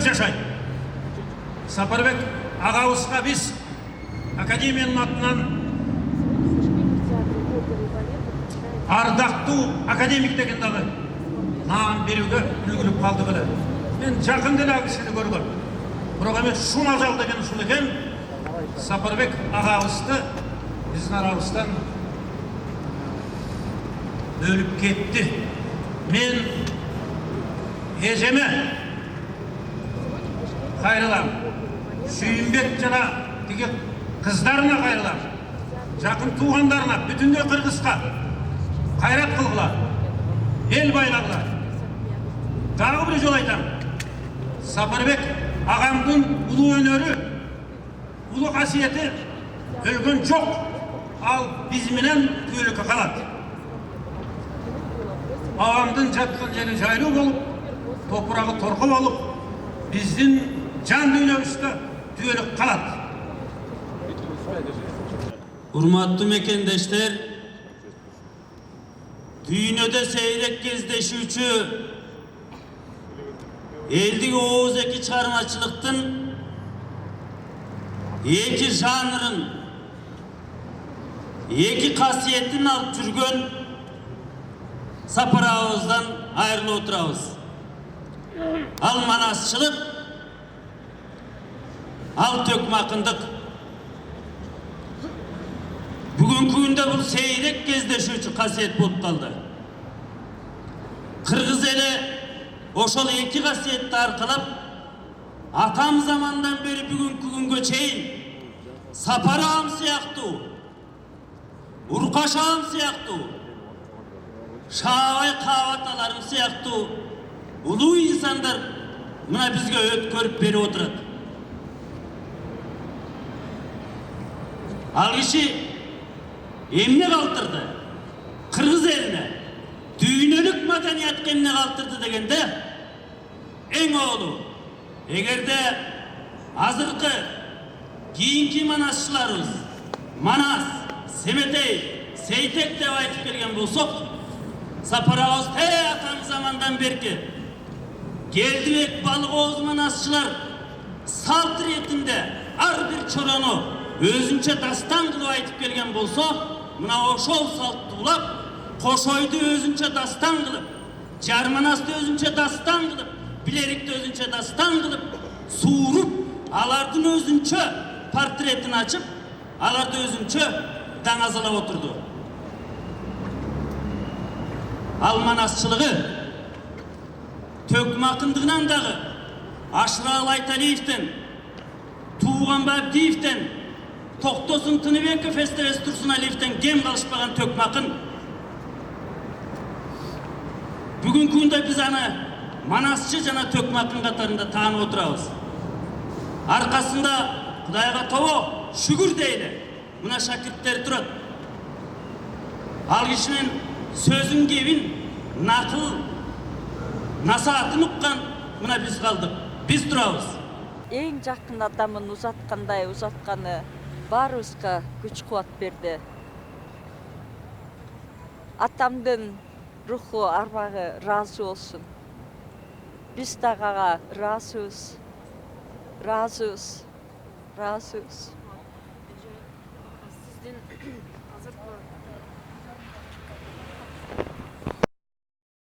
жашайды. Сапарбек ағауызға біз академияның атынан ардақты академик деген дағы нағын беруге үлгіліп қалды білі. Мен жақын делі кісіні көрген. Бұраға мен Шумажал деген ұшыл екен, Сапарбек ағауызды біздің арамыздан өліп кетті. Мен ежеме қайрылам. Сүйінбек жана деге қыздарына қайрылам. Жақын туғандарына, бүтінде Қырғызға қайрат қылғыла, ел байлағыла. Дағы бір жол айтам. Сапарбек ағамдың ұлы өнері, ұлы қасиеті өлген жоқ, ал бізменен көлікі қалады. Ағамдың жатқан жері жайлы болып, топырағы торқы болып, біздің жан дүниемізді түйелік қалады. Урматтуу мекендештер, дүйнөдө сейрек кездешүүчү элдик ооз эки чыгармачылыктын эки жанрын, эки касиетин алып жүргөн Сапар агабыздан айрылып отурабыз. Ал манасчылык, ал төкмакындык. Бүгүнкү күндө бул сейрек кездешүүчү касиет болуп калды. Кыргыз эли ошол эки касиетти аркылап атам замандан бери бүгүнкү күнгө чейин Сапар агам сыяктуу, Уркаш агам сыяктуу, Шаабай Кабаталарым сыяктуу улуу инсандар мына бизге өткөрүп берип отурат. Ал киши эмне калтырды? Кыргыз элине дүйнөлүк маданиятка эмне калтырды дегенде, эң оолу, эгерде азыркы кийинки манасчыларыбыз Манас, Семетей, Сейтек деп айтып келген болсок, Сапар агабыз атам замандан берки Келдибек, Балык ооз манасчылар салт иретинде ар бир чорону өзүнчө дастан кылып айтып келген болсо, мына ошол салтты улап, Кошойду өзүнчө дастан кылып, Жарманасты өзүнчө дастан кылып, Билерикти өзүнчө дастан кылып, сууруп, алардын өзүнчө портретин ачып, аларды өзүнчө даңазалап отурду. Ал манасчылыгы төкмакындыгынан дагы Ашырал Айталиевден, Тууганбай Абдиевден, Токтосун Тыныбеков, Эстебес Турсуналиевден кем калышпаган төкмакын. Бүгүнкү күндө биз аны манасчы жана төкмакын катарында таанып отурабыз. Аркасында Кудайга тобо шүгүр дейли. Мына шакирттер турат. Ал кишинин сөзүн кебин, накыл, насаатын уккан мына биз калдык. Биз турабыз. Эң жакын адамын узаткандай узатканы баарыбызга күч кубат берди. Атамдын руху арбагы ыраазы болсун. Биз дагы ага ыраазыбыз.